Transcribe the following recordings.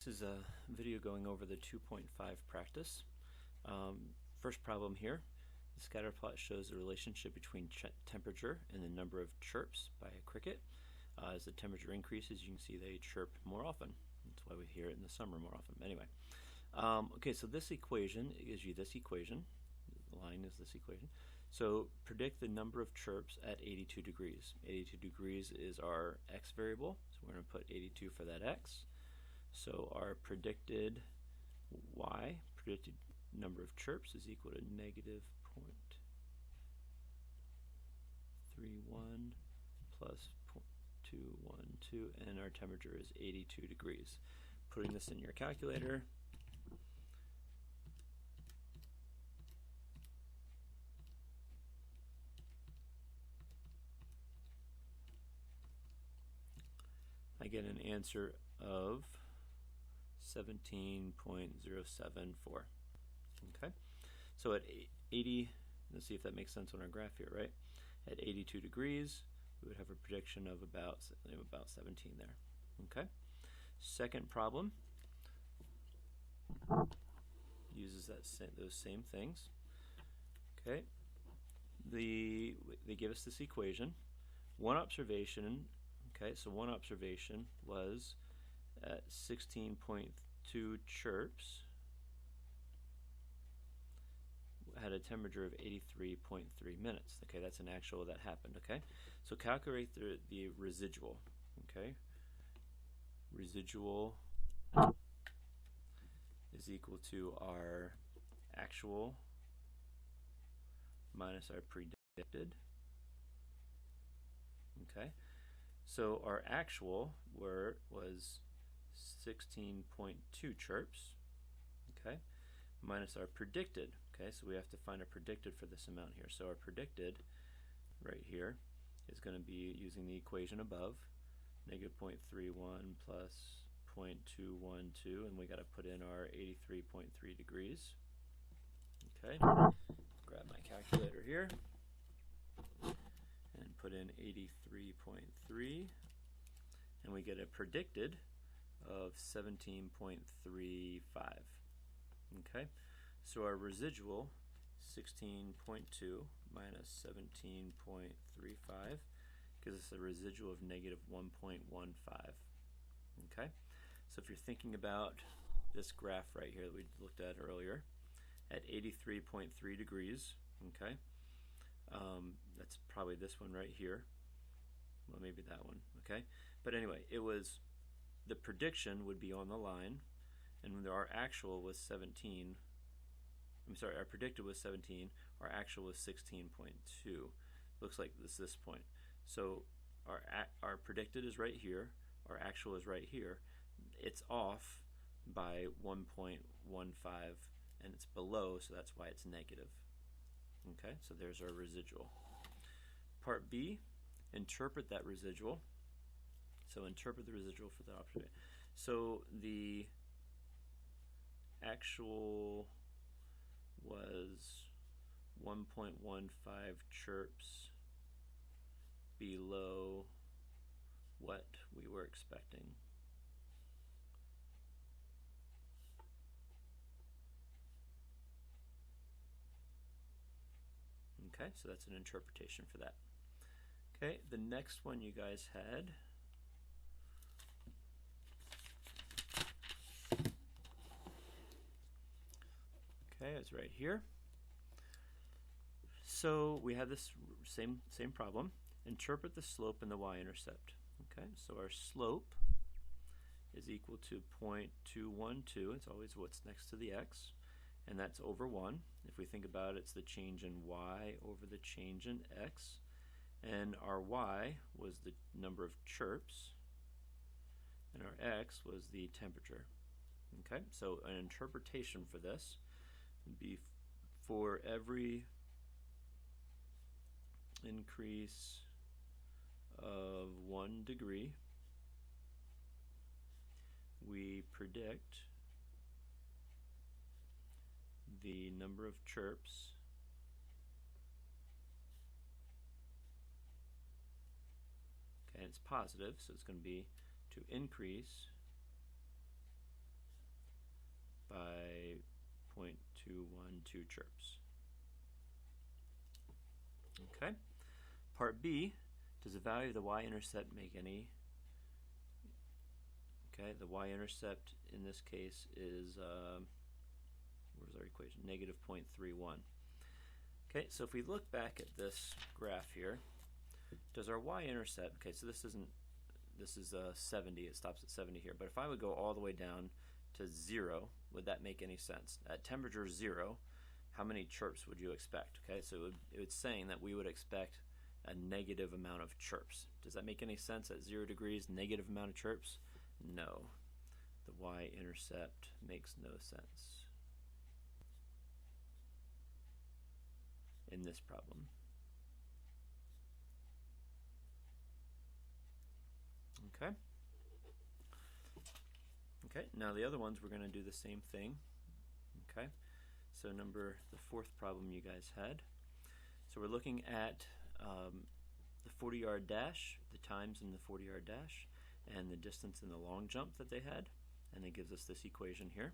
This is a video going over the 2.5 practice. First problem here, the scatter plot shows the relationship between temperature and the number of chirps by a cricket. As the temperature increases, you can see they chirp more often. That's why we hear it in the summer more often. Anyway, okay, so this equation gives you this equation. The line is this equation. So predict the number of chirps at 82 degrees. 82 degrees is our x variable, so we're going to put 82 for that x. So our predicted y, predicted number of chirps, is equal to negative 0.31 plus 0.212, and our temperature is 82 degrees. Putting this in your calculator, I get an answer of 17.074. Okay, so at 80, let's see if that makes sense on our graph here, right? At 82 degrees, we would have a prediction of about 17 there. Okay, second problem uses those same things. Okay, they give us this equation. One observation. Okay, so one observation was at 16.2 chirps, had a temperature of 83.3 minutes. Okay, that's an actual that happened. Okay, so calculate the residual. Okay, residual is equal to our actual minus our predicted. Okay, so our actual was 16.2 chirps, okay, minus our predicted. Okay, so we have to find a predicted for this amount here. So our predicted right here is going to be using the equation above, negative 0.31 plus 0.212, and we got to put in our 83.3 degrees. Okay, grab my calculator here and put in 83.3, and we get a predicted of 17.35. Okay, so our residual 16.2 minus 17.35 gives us a residual of negative 1.15. Okay, so if you're thinking about this graph right here that we looked at earlier at 83.3 degrees, okay, that's probably this one right here. Well, maybe that one. Okay, but anyway, it was, the prediction would be on the line, and our actual was 17. I'm sorry, our predicted was 17, our actual was 16.2. Looks like this point. So our predicted is right here, our actual is right here. It's off by 1.15, and it's below, so that's why it's negative. Okay, so there's our residual. Part B, interpret that residual. So interpret the residual for the observation. So the actual was 1.15 chirps below what we were expecting. Okay, so that's an interpretation for that. Okay, the next one you guys had, okay, it's right here. So we have this same problem. Interpret the slope and the y-intercept. Okay, so our slope is equal to 0.212. It's always what's next to the x, and that's over 1. If we think about it, it's the change in y over the change in x, and our y was the number of chirps, and our x was the temperature. Okay, so an interpretation for this would be for every increase of 1 degree, we predict the number of chirps and it's positive, so it's going to be to increase 2, 1, 2 chirps. Okay. Part B, does the value of the y-intercept make any? Okay, the y-intercept in this case is, where's our equation? Negative 0.31. Okay, so if we look back at this graph here, does our y-intercept, okay, so this is 70, it stops at 70 here, but if I would go all the way down to 0, would that make any sense? At temperature 0, how many chirps would you expect? Okay, so it's saying that we would expect a negative amount of chirps. Does that make any sense at 0 degrees, negative amount of chirps? No. The y-intercept makes no sense in this problem. Okay. Okay, now the other ones we're going to do the same thing. Okay, so the fourth problem you guys had. So we're looking at the 40-yard dash, the times in the 40-yard dash, and the distance in the long jump that they had, and it gives us this equation here.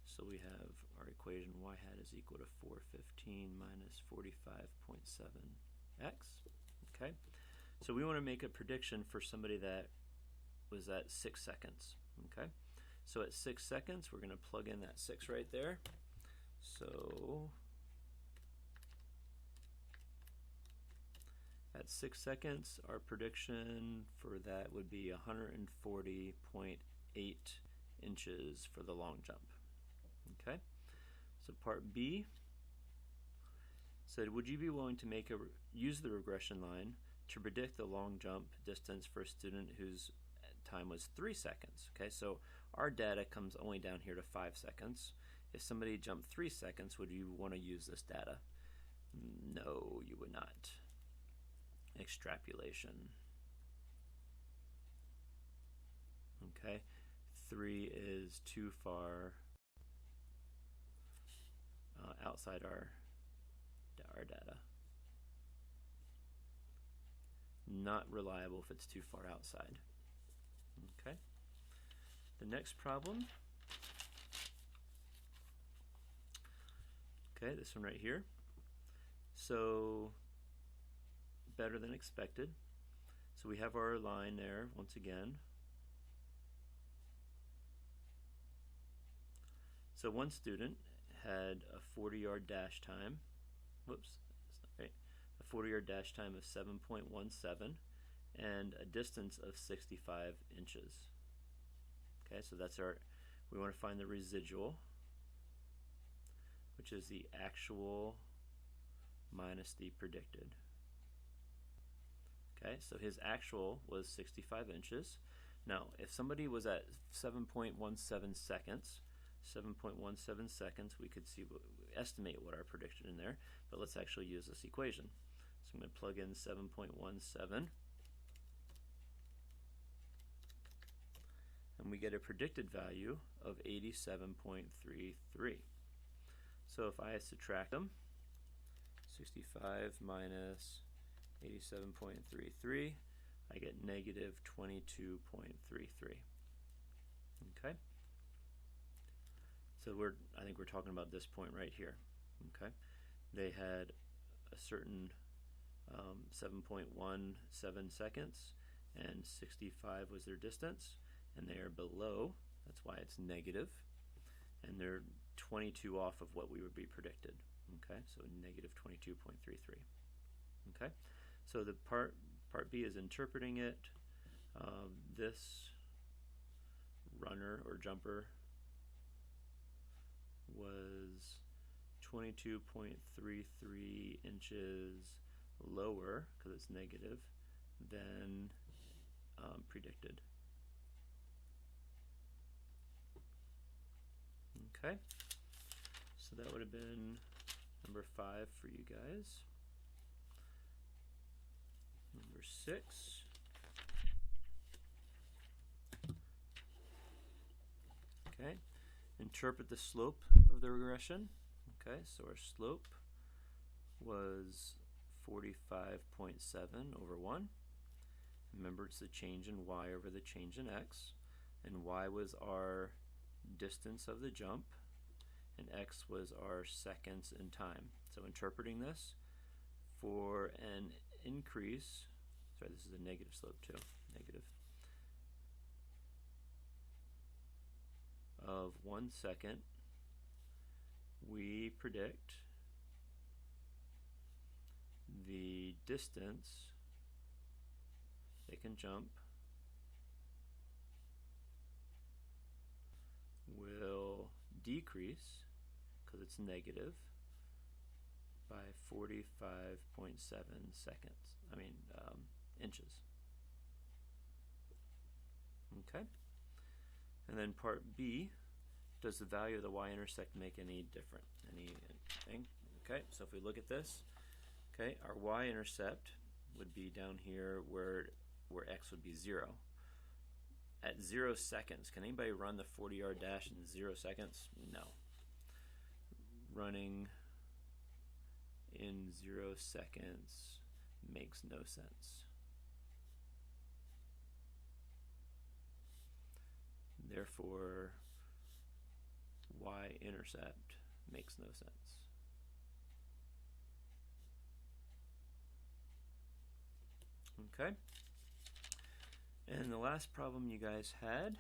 So we have our equation y hat is equal to 415 minus 45.7x. Okay, so we want to make a prediction for somebody that was at 6 seconds. Okay, so at 6 seconds we're going to plug in that 6 right there. So at 6 seconds, our prediction for that would be 140.8 inches for the long jump. Okay, so part B said, would you be willing to use the regression line to predict the long jump distance for a student whose time was 3 seconds? Okay, so our data comes only down here to 5 seconds. If somebody jumped 3 seconds, would you want to use this data? No, you would not. Extrapolation. Okay, 3 is too far outside our data. Not reliable if it's too far outside. Okay, the next problem. Okay, this one right here. So better than expected. So we have our line there once again. So one student had a 40-yard dash time. Whoops, that's not right. A 40-yard dash time of 7.17 and a distance of 65 inches. Okay, so that's we want to find the residual, which is the actual minus the predicted. Okay, so his actual was 65 inches. Now, if somebody was at 7.17 seconds, we could estimate what our prediction in there, but let's actually use this equation. So I'm going to plug in 7.17, and we get a predicted value of 87.33. So if I subtract them, 65 minus 87.33, I get negative 22.33. Okay? So I think we're talking about this point right here. Okay? They had a certain 7.17 seconds, and 65 was their distance, and they are below. That's why it's negative, and they're 22 off of what we would be predicted. Okay, so negative 22.33. Okay, so the part B is interpreting it. This runner or jumper was 22.33 inches lower, because it's negative, than predicted. Okay, so that would have been number 5 for you guys. Number 6. Okay, interpret the slope of the regression. Okay, so our slope was 45.7 over 1. Remember, it's the change in y over the change in x, and y was our distance of the jump, and x was our seconds in time. So interpreting this, for an increase, sorry, this is a negative slope too, negative, of 1 second, we predict the distance they can jump will decrease, because it's negative, by 45.7 inches. Okay. And then part B, does the value of the y-intercept make any different? Anything? Okay, so if we look at this, okay, our y-intercept would be down here where x would be 0. At 0 seconds, can anybody run the 40-yard dash in 0 seconds? No. Running in 0 seconds makes no sense. Therefore, y-intercept makes no sense. Okay. And the last problem you guys had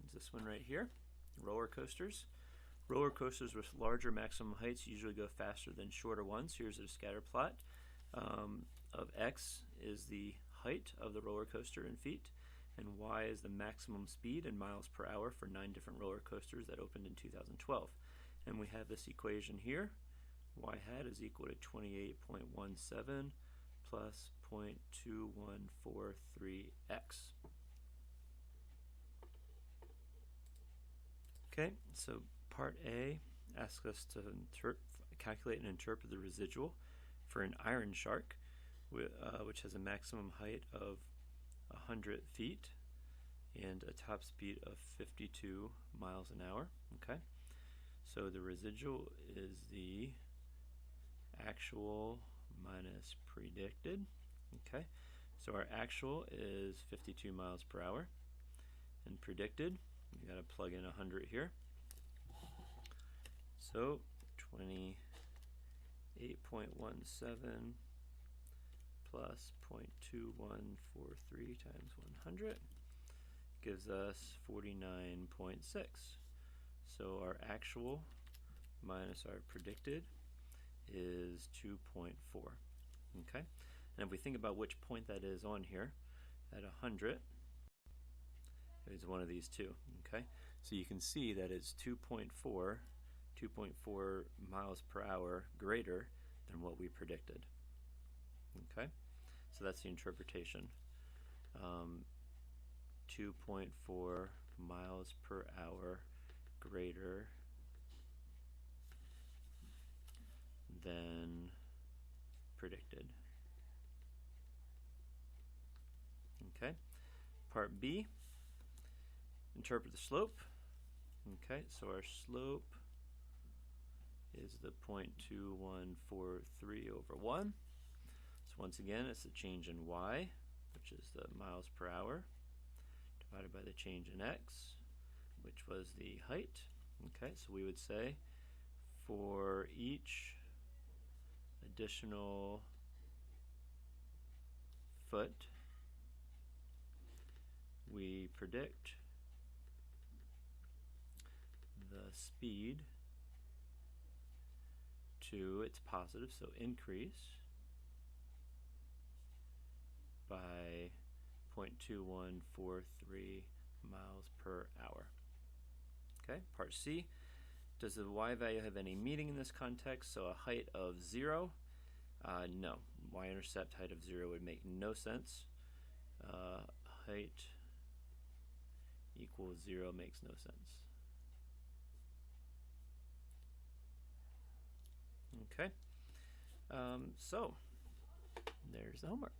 is this one right here, roller coasters. Roller coasters with larger maximum heights usually go faster than shorter ones. Here's a scatter plot of x is the height of the roller coaster in feet, and y is the maximum speed in miles per hour for 9 different roller coasters that opened in 2012. And we have this equation here. Y hat is equal to 28.17 plus 0.2143x. Okay, so part A asks us to calculate and interpret the residual for an iron shark, which has a maximum height of 100 feet and a top speed of 52 miles an hour. Okay, so the residual is the actual minus predicted. Okay, so our actual is 52 miles per hour, and predicted, you got to plug in 100 here. So 28.17 plus 0.2143 times 100 gives us 49.6. So our actual minus our predicted is 2.4. Okay, and if we think about which point that is on here, at 100 is one of these two. Okay, so you can see that it's 2.4 miles per hour greater than what we predicted. Okay, so that's the interpretation. 2.4 miles per hour greater than predicted. Okay, part B, interpret the slope. Okay, so our slope is the 0.2143 over 1. So once again, it's the change in y, which is the miles per hour, divided by the change in x, which was the height. Okay, so we would say for each additional foot, we predict the speed to its positive, so increase by 0.2143 miles per hour. Okay, part C, does the y value have any meaning in this context? So a height of 0, no. Y-intercept height of 0 would make no sense. Height equals 0 makes no sense. Okay, so there's the homework.